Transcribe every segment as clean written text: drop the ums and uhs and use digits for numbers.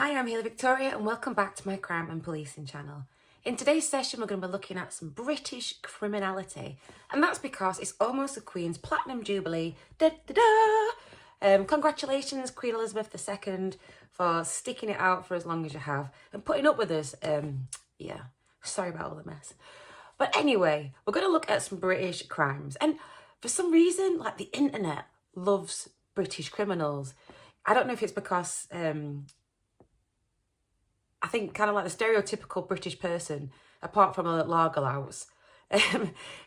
Hi, I'm Hayley Victoria and welcome back to my crime and policing channel. In today's session we're going to be looking at some British criminality, and that's because it's almost the Queen's Platinum Jubilee. Da, da, da. Congratulations Queen Elizabeth II for sticking it out for as long as you have and putting up with us. Yeah, sorry about all the mess. But anyway, we're going to look at some British crimes, and for some reason, like, the internet loves British criminals. I don't know if it's because I think kind of like the stereotypical British person, apart from a lager louse,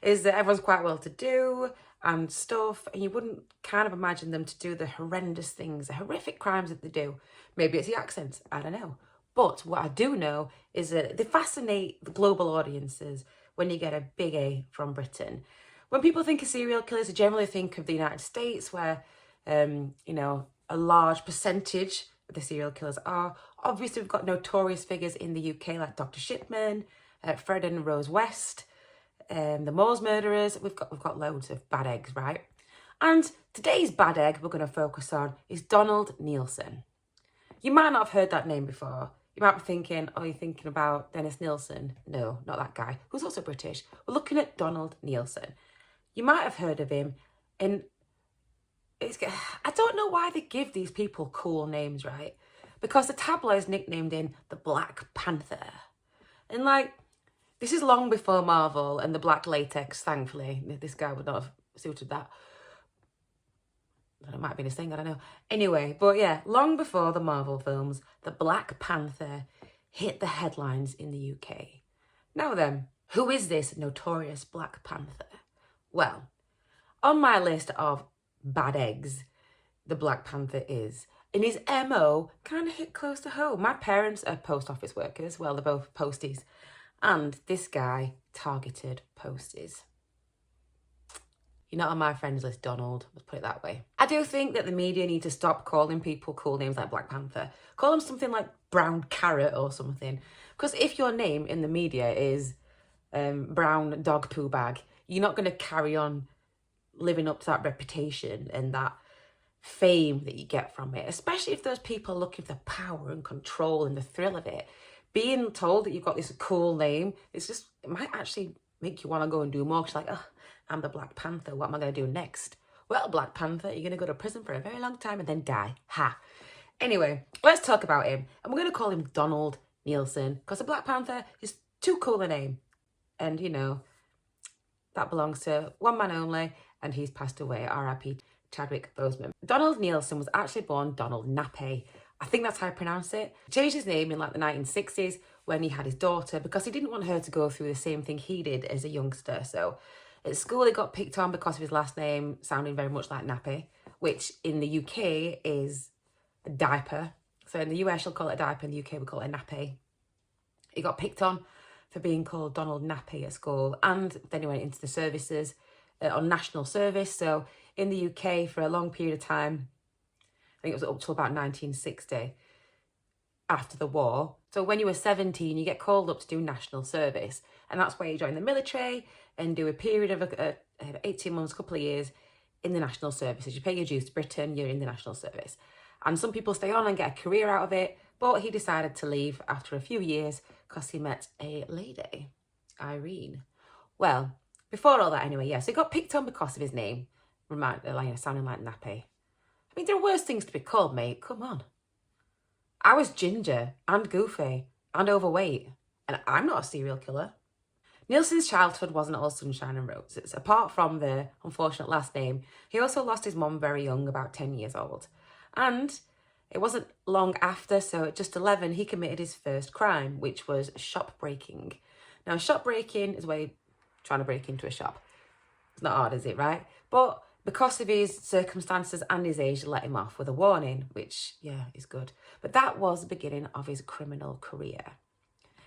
is that everyone's quite well-to-do and stuff, and you wouldn't kind of imagine them to do the horrendous things, the horrific crimes that they do. Maybe it's the accents, I don't know. But what I do know is that they fascinate the global audiences when you get a big A from Britain. When people think of serial killers, they generally think of the United States, where, you know, a large percentage the serial killers are. Obviously, we've got notorious figures in the UK like Dr. Shipman, Fred and Rose West, the Moors murderers. We've got loads of bad eggs, right? And today's bad egg we're going to focus on is Donald Neilson. You might not have heard that name before. You might be thinking, oh, you're thinking about Dennis Neilson. No, not that guy, who's also British. We're looking at Donald Neilson. You might have heard of him, and I don't know why they give these people cool names, right? Because the tabloids nicknamed him the Black Panther. And like, this is long before Marvel and the black latex, thankfully. This guy would not have suited that. It might have been his thing, I don't know. Anyway, but yeah, long before the Marvel films, the Black Panther hit the headlines in the UK. Now then, who is this notorious Black Panther? Well, on my list of bad eggs, the Black Panther is. And his MO kind of hit close to home. My parents are post office workers. Well, they're both posties. And this guy targeted posties. You're not on my friends list, Donald. Let's put it that way. I do think that the media need to stop calling people cool names like Black Panther. Call them something like Brown Carrot or something. Because if your name in the media is Brown Dog Poo Bag, you're not going to carry on living up to that reputation and that fame that you get from it, especially if those people are looking for the power and control and the thrill of it. Being told that you've got this cool name, it might actually make you want to go and do more. Because like, oh, I'm the Black Panther, what am I going to do next? Well, Black Panther, you're going to go to prison for a very long time and then die. Ha. Anyway, let's talk about him. And we're going to call him Donald Neilson, because the Black Panther is too cool a name. And, you know, that belongs to one man only, and he's passed away, R.I.P. Chadwick Boseman. Donald Neilson was actually born Donald Nappy. I think that's how I pronounce it. He changed his name in like the 1960s when he had his daughter, because he didn't want her to go through the same thing he did as a youngster. So at school he got picked on because of his last name sounding very much like nappy, which in the UK is a diaper. So in the US you'll call it a diaper, in the UK we call it a nappy. He got picked on for being called Donald Nappy at school, and then he went into the services on national service. So in the UK for a long period of time, I think it was up till about 1960, after the war. So when you were 17, you get called up to do national service, and that's where you join the military and do a period of 18 months, couple of years in the national services. You pay your dues to Britain, you're in the national service. And some people stay on and get a career out of it, but he decided to leave after a few years because he met a lady, Irene. Well, before all that anyway, yeah, so he got picked on because of his name, sounding like nappy. I mean, there are worse things to be called, mate, come on. I was ginger and goofy and overweight, and I'm not a serial killer. Neilson's childhood wasn't all sunshine and roses. Apart from the unfortunate last name, he also lost his mum very young, about 10 years old. And it wasn't long after, so at just 11, he committed his first crime, which was shop breaking. Now, shop breaking is where you're trying to break into a shop. It's not hard, is it, right? But because of his circumstances and his age, let him off with a warning, which, yeah, is good. But that was the beginning of his criminal career.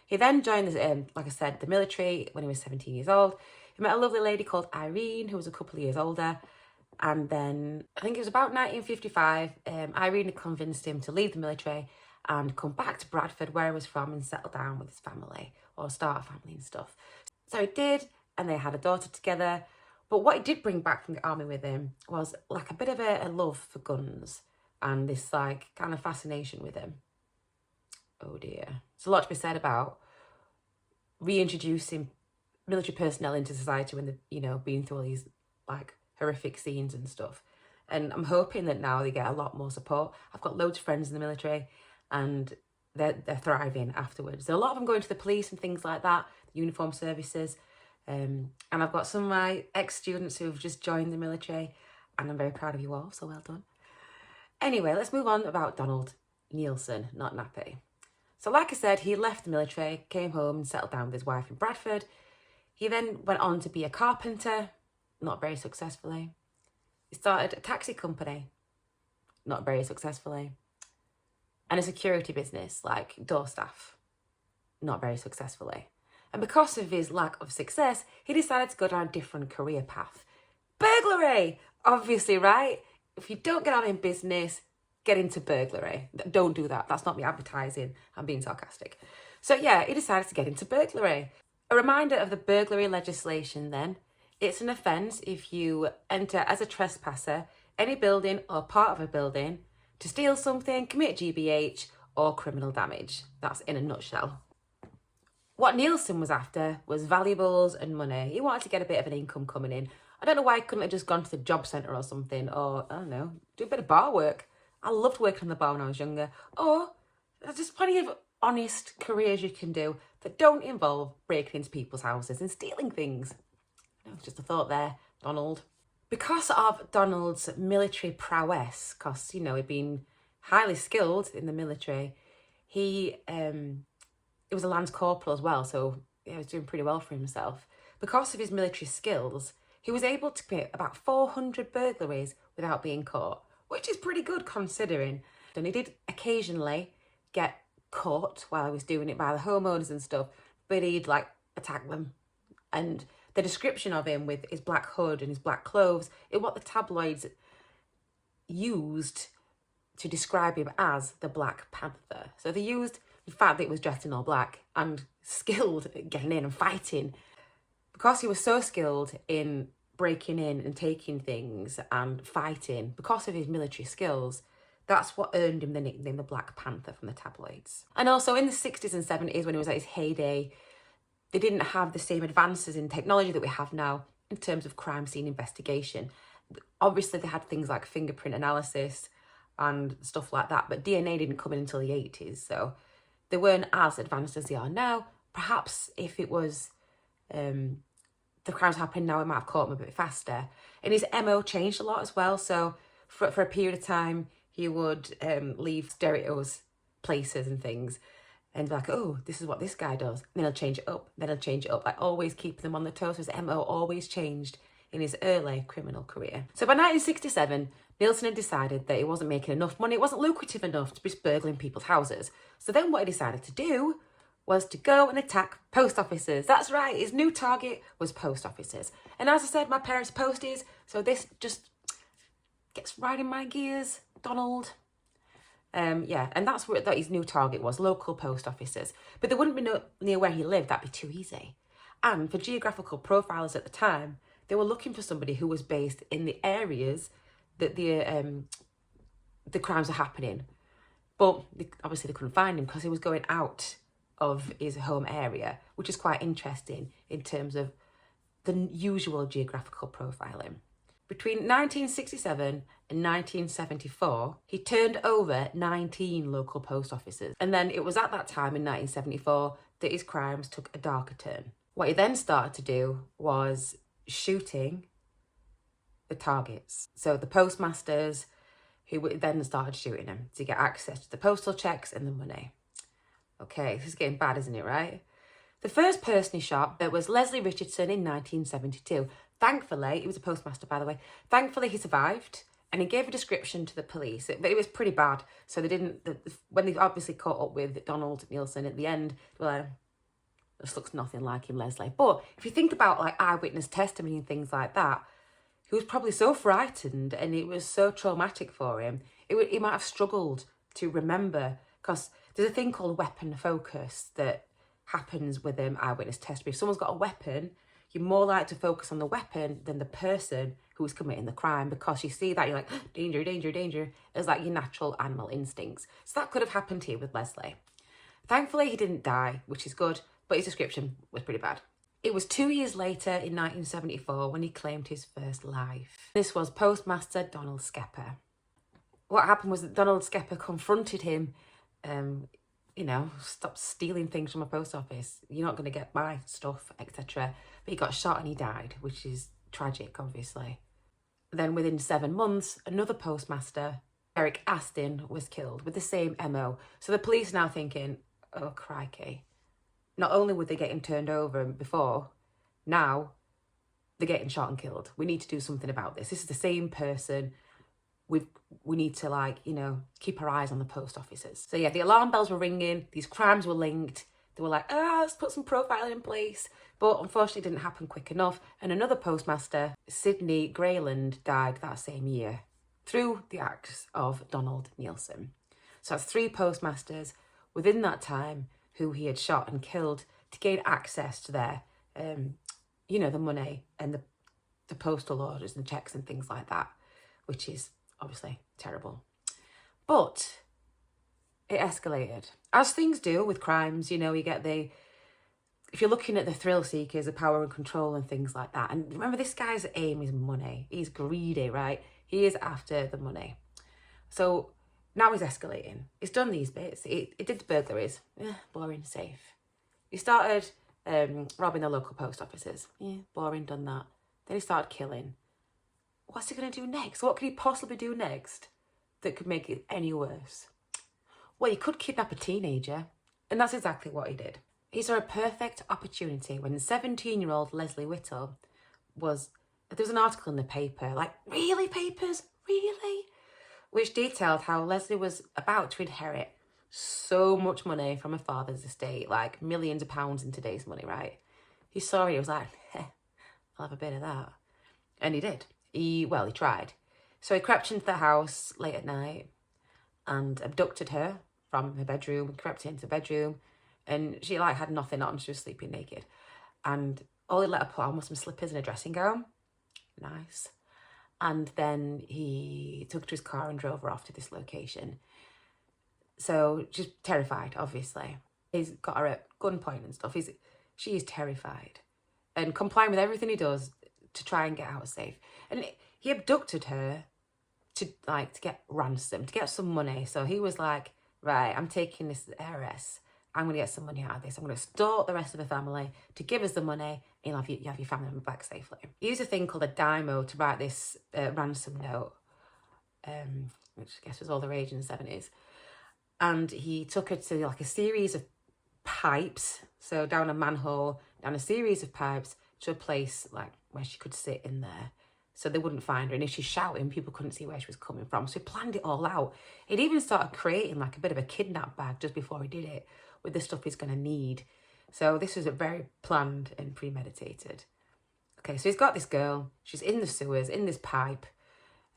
He then joined, like I said, the military when he was 17 years old. He met a lovely lady called Irene, who was a couple of years older. And then, I think it was about 1955, Irene had convinced him to leave the military and come back to Bradford, where he was from, and settle down with his family, or start a family and stuff. So he did, and they had a daughter together. But what he did bring back from the army with him was like a bit of a love for guns and this like kind of fascination with him. Oh dear. There's a lot to be said about reintroducing military personnel into society when they've, you know, been through all these like horrific scenes and stuff. And I'm hoping that now they get a lot more support. I've got loads of friends in the military and they're thriving afterwards. There are a lot of them going to the police and things like that, the uniform services. And I've got some of my ex-students who have just joined the military, and I'm very proud of you all, so well done. Anyway, let's move on about Donald Neilson, not Nappy. So like I said, he left the military, came home and settled down with his wife in Bradford. He then went on to be a carpenter, not very successfully. He started a taxi company, not very successfully. And a security business, like door staff, not very successfully. And because of his lack of success, he decided to go down a different career path. Burglary! Obviously, right? If you don't get on in business, get into burglary. Don't do that. That's not me advertising. I'm being sarcastic. So yeah, he decided to get into burglary. A reminder of the burglary legislation then. It's an offence if you enter as a trespasser any building or part of a building to steal something, commit GBH or criminal damage. That's in a nutshell. What Neilson was after was valuables and money. He wanted to get a bit of an income coming in. I don't know why he couldn't have just gone to the job centre or something, or, I don't know, do a bit of bar work. I loved working on the bar when I was younger. Or there's just plenty of honest careers you can do that don't involve breaking into people's houses and stealing things. Just a thought there, Donald. Because of Donald's military prowess, because, you know, he'd been highly skilled in the military, he was a lance corporal as well, so yeah, he was doing pretty well for himself. Because of his military skills, he was able to commit about 400 burglaries without being caught, which is pretty good considering. And he did occasionally get caught while he was doing it by the homeowners and stuff, but he'd like attack them. And the description of him with his black hood and his black clothes is what the tabloids used to describe him as the Black Panther. So they used the fact that he was dressed in all black and skilled at getting in and fighting. Because he was so skilled in breaking in and taking things and fighting, because of his military skills, that's what earned him the nickname the Black Panther from the tabloids. And also in the 60s and 70s, when he was at his heyday, they didn't have the same advances in technology that we have now in terms of crime scene investigation. Obviously, they had things like fingerprint analysis and stuff like that, but DNA didn't come in until the 80s, so they weren't as advanced as they are now. Perhaps if it was the crimes happening now, it might have caught him a bit faster. And his MO changed a lot as well, so for a period of time, he would leave stereos, places and things, and be like, oh, this is what this guy does. And then he'll change it up, then he'll change it up, like always keep them on the toes. His MO always changed in his early criminal career. So by 1967, Neilson had decided that he wasn't making enough money, it wasn't lucrative enough to be burgling people's houses. So then what he decided to do was to go and attack post offices. That's right, his new target was post offices. And as I said, my parents are posties, so this just gets right in my gears, Donald. Yeah, and that's what his new target was, local post offices. But they wouldn't be near where he lived, that'd be too easy. And for geographical profilers at the time, they were looking for somebody who was based in the areas that the crimes are happening. But obviously they couldn't find him because he was going out of his home area, which is quite interesting in terms of the usual geographical profiling. Between 1967 and 1974, he turned over 19 local post offices. And then it was at that time in 1974 that his crimes took a darker turn. What he then started to do was shooting the targets. So the postmasters, who then started shooting them to get access to the postal checks and the money. Okay, this is getting bad, isn't it, right? The first person he shot was Leslie Richardson in 1972. Thankfully, he was a postmaster, by the way. Thankfully, he survived and he gave a description to the police. But it was pretty bad. So they didn't, when they obviously caught up with Donald Neilson at the end, they were like, this looks nothing like him, Leslie. But if you think about like eyewitness testimony and things like that, he was probably so frightened and it was so traumatic for him. He might have struggled to remember, because there's a thing called weapon focus that happens with eyewitness testimony. If someone's got a weapon, you're more likely to focus on the weapon than the person who's committing the crime, because you see that, you're like, danger, danger, danger. It's like your natural animal instincts. So that could have happened here with Leslie. Thankfully, he didn't die, which is good, but his description was pretty bad. It was 2 years later, in 1974, when he claimed his first life. This was Postmaster Donald Skepper. What happened was that Donald Skepper confronted him, you know, stop stealing things from a post office. You're not going to get my stuff, etc. But he got shot and he died, which is tragic, obviously. Then within 7 months, another postmaster, Eric Astin, was killed with the same MO. So the police are now thinking, oh, crikey. Not only would they get him turned over before, now they're getting shot and killed. We need to do something about this. This is the same person. We need to, like, you know, keep our eyes on the post offices. So yeah, the alarm bells were ringing. These crimes were linked. They were like, let's put some profiling in place. But unfortunately, it didn't happen quick enough. And another postmaster, Sidney Grayland, died that same year through the acts of Donald Neilson. So that's 3 postmasters within that time who he had shot and killed to gain access to their, you know, the money and the postal orders and checks and things like that, which is obviously terrible. But it escalated. As things do with crimes, you know, you get if you're looking at the thrill seekers, the power and control and things like that. And remember, this guy's aim is money. He's greedy, right? He is after the money. So now he's escalating. He's done these bits. He did the burglaries. Boring, safe. He started robbing the local post offices. Boring, done that. Then he started killing. What's he going to do next? What could he possibly do next that could make it any worse? Well, he could kidnap a teenager. And that's exactly what he did. He saw a perfect opportunity when 17-year-old Leslie Whittle there was an article in the paper, like, really, papers? Really? Which detailed how Leslie was about to inherit so much money from her father's estate, like millions of pounds in today's money, right? He saw it, he was like, I'll have a bit of that. And he did. He tried. So he crept into the house late at night and abducted her from her bedroom, crept into the bedroom, and she, like, had nothing on. She was sleeping naked. And all he let her put on was some slippers and a dressing gown. Nice. And then he took her to his car and drove her off to this location. So she's terrified, obviously. He's got her at gunpoint and stuff. She is terrified and complying with everything he does to try and get out safe. And he abducted her to get ransom, to get some money. So he was like, right, I'm taking this heiress. I'm going to get some money out of this. I'm going to stalk the rest of the family to give us the money, and you have your family back safely. He used a thing called a dymo to write this ransom note, which I guess was all the rage in the 70s. And he took her to, like, a series of pipes, so down a manhole, down a series of pipes to a place, like, where she could sit in there so they wouldn't find her. And if she's shouting, people couldn't see where she was coming from. So he planned it all out. He'd even started creating, like, a bit of a kidnap bag just before he did it, with the stuff he's going to need. So this was a very planned and premeditated. Okay, so he's got this girl. She's in the sewers, in this pipe,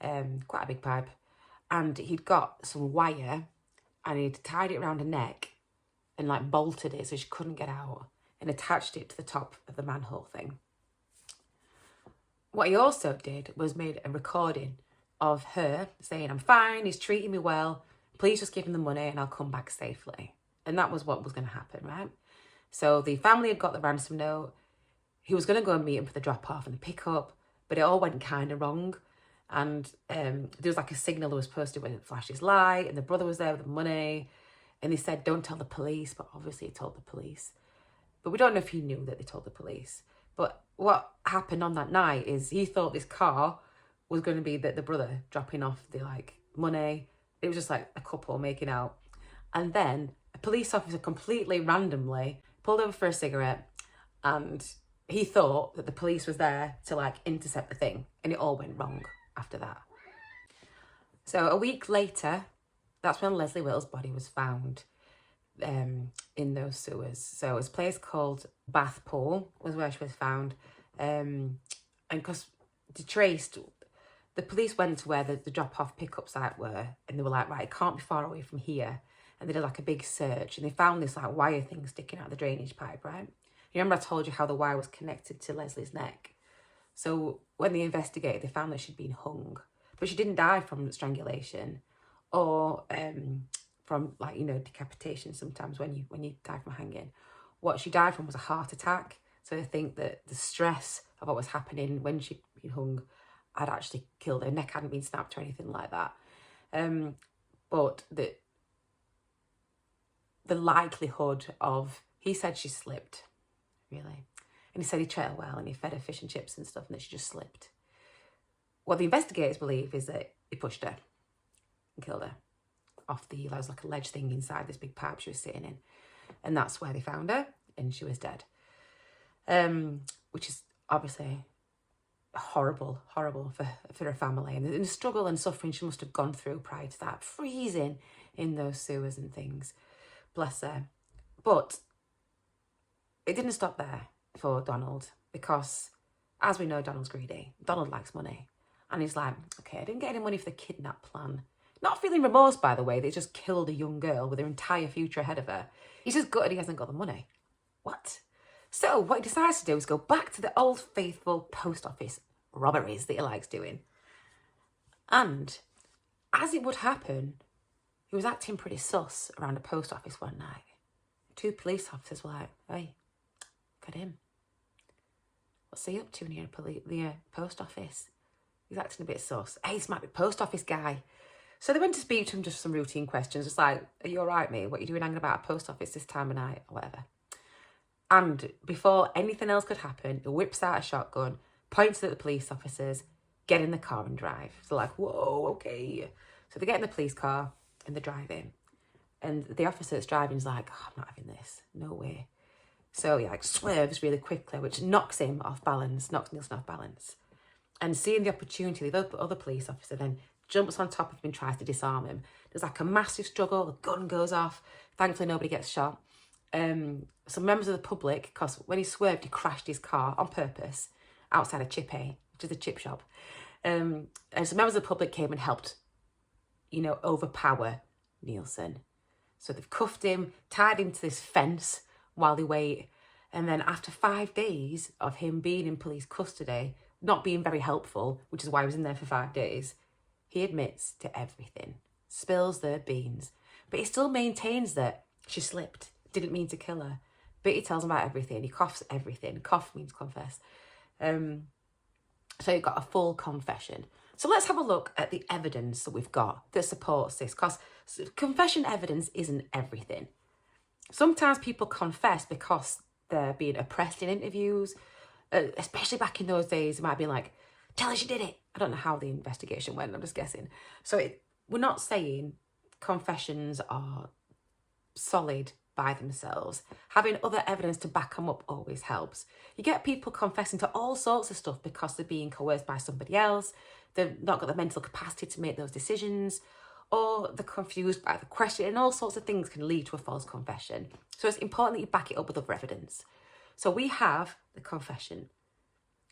quite a big pipe. And he'd got some wire and he'd tied it around her neck and, like, bolted it so she couldn't get out and attached it to the top of the manhole thing. What he also did was made a recording of her saying, I'm fine, he's treating me well, please just give him the money and I'll come back safely. And that was what was going to happen, right? So the family had got the ransom note. He was going to go and meet him for the drop-off and the pick-up, but it all went kind of wrong. And there was, like, a signal that was posted when it flashed his light, and the brother was there with the money. And they said, don't tell the police, but obviously he told the police. But we don't know if he knew that they told the police. But what happened on that night is he thought this car was going to be the brother dropping off the, like, money. It was just, like, a couple making out. And then a police officer completely randomly pulled over for a cigarette, and he thought that the police was there to, like, intercept the thing, and it all went wrong after that. So a week later, that's when Leslie Whittle's body was found in those sewers. So it was a place called Bath Pool was where she was found. And because they traced, the police went to where the drop-off pickup site were, and they were like, right, it can't be far away from here. And they did, like, a big search, and they found this, like, wire thing sticking out of the drainage pipe, right? You remember I told you how the wire was connected to Leslie's neck? So when they investigated, they found that she'd been hung. But she didn't die from strangulation or from, like, you know, decapitation sometimes when you die from hanging. What she died from was a heart attack. So I think that the stress of what was happening when she'd been hung had actually killed her. Her neck hadn't been snapped or anything like that. But the likelihood of, he said she slipped, really. And he said he treated her well and he fed her fish and chips and stuff and that she just slipped. What the investigators believe is that he pushed her and killed her off there was like a ledge thing inside this big pipe she was sitting in. And that's where they found her and she was dead. Which is obviously horrible for her family. And the struggle and suffering she must have gone through prior to that, freezing in those sewers and things. Bless her. But it didn't stop there for Donald, because as we know, Donald's greedy. Donald likes money. And he's like, okay, I didn't get any money for the kidnap plan. Not feeling remorse, by the way, they just killed a young girl with her entire future ahead of her. He's just gutted he hasn't got the money. What? So what he decides to do is go back to the old faithful post office robberies that he likes doing. And as it would happen, he was acting pretty sus around a post office one night. 2 police officers were like, hey, look at him. What's he up to near the post office? He's acting a bit sus. Hey, this might be post office guy. So they went to speak to him, just some routine questions. It's like, are you all right, mate? What are you doing hanging about a post office this time of night or whatever? And before anything else could happen, he whips out a shotgun, points at the police officers, get in the car and drive. So like, whoa, okay. So they get in the police car and they're driving. And the officer that's driving is like, oh, I'm not having this. No way. So he like swerves really quickly, which knocks him off balance, knocks Neilson off balance. And seeing the opportunity, the other police officer then jumps on top of him and tries to disarm him. There's like a massive struggle. The gun goes off. Thankfully, nobody gets shot. Some members of the public, because when he swerved, he crashed his car on purpose outside of Chippy, which is a chip shop. And some members of the public came and helped, you know, overpower Neilson. So they've cuffed him, tied him to this fence while they wait. And then after 5 days of him being in police custody, not being very helpful, which is why he was in there for 5 days, he admits to everything, spills their beans. But he still maintains that she slipped, didn't mean to kill her. But he tells him about everything. He coughs everything. Cough means confess. So he got a full confession. So let's have a look at the evidence that we've got that supports this, because confession evidence isn't everything. Sometimes people confess because they're being oppressed in interviews, especially back in those days. It might be like, tell us you did it. I don't know how the investigation went, I'm just guessing. So we're not saying confessions are solid by themselves. Having other evidence to back them up always helps. You get people confessing to all sorts of stuff because they're being coerced by somebody else, they've not got the mental capacity to make those decisions, or they're confused by the question, and all sorts of things can lead to a false confession. So it's important that you back it up with other evidence. So we have the confession.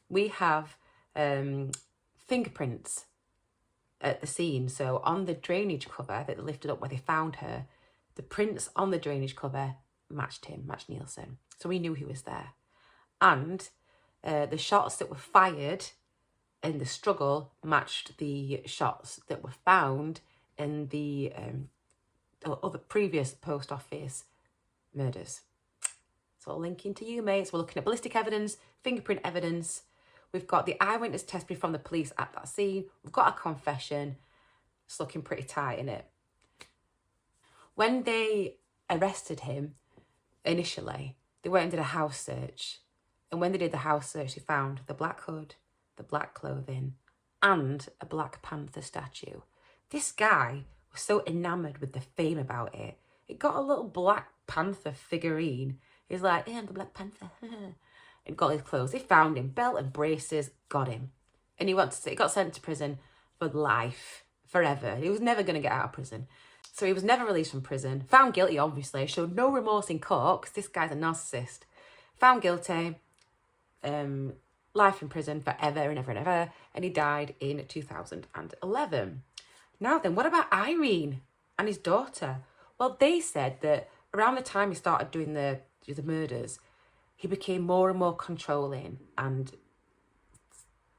We have fingerprints at the scene. So on the drainage cover that they lifted up where they found her, the prints on the drainage cover matched him, matched Neilson. So we knew he was there. And the shots that were fired in the struggle matched the shots that were found in the other previous post office murders. So all linking to you, mates. We're looking at ballistic evidence, fingerprint evidence. We've got the eyewitness testimony from the police at that scene. We've got a confession. It's looking pretty tight, isn't it? When they arrested him initially, they went and did a house search. And when they did the house search, they found the black hood, the black clothing, and a Black Panther statue. This guy was so enamoured with the fame about it. It got a little Black Panther figurine. He's like, yeah, I'm the Black Panther. And got his clothes. They found him, belt and braces, got him. And he got sent to prison for life, forever. He was never going to get out of prison. So he was never released from prison. Found guilty, obviously. Showed no remorse in court, because this guy's a narcissist. Found guilty. Life in prison forever and ever and ever. And he died in 2011. Now then, what about Irene and his daughter? Well, they said that around the time he started doing the murders, he became more and more controlling and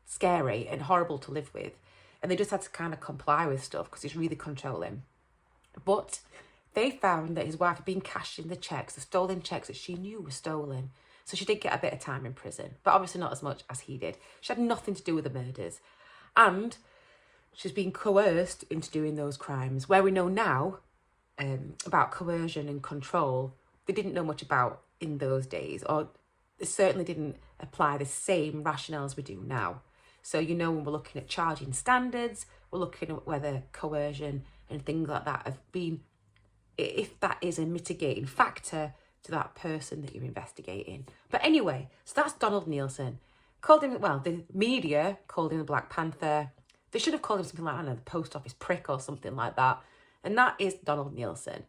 scary and horrible to live with. And they just had to kind of comply with stuff because he's really controlling. But they found that his wife had been cashing the checks, the stolen checks that she knew were stolen. So she did get a bit of time in prison, but obviously not as much as he did. She had nothing to do with the murders. And she's been coerced into doing those crimes, where we know now about coercion and control, they didn't know much about in those days, or they certainly didn't apply the same rationales we do now. So, you know, when we're looking at charging standards, we're looking at whether coercion and things like that have been, if that is a mitigating factor to that person that you're investigating. But anyway, so that's Donald Neilson. Called him, well, the media called him the Black Panther. They should have called him something like, I don't know, the post office prick or something like that. And that is Donald Neilson.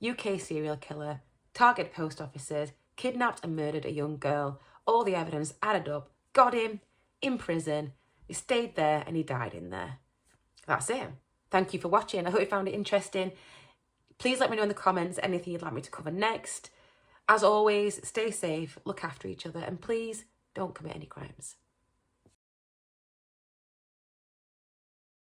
UK serial killer, targeted post offices, kidnapped and murdered a young girl. All the evidence added up, got him in prison. He stayed there and he died in there. That's it. Thank you for watching. I hope you found it interesting. Please let me know in the comments anything you'd like me to cover next. As always, stay safe, look after each other, and please don't commit any crimes.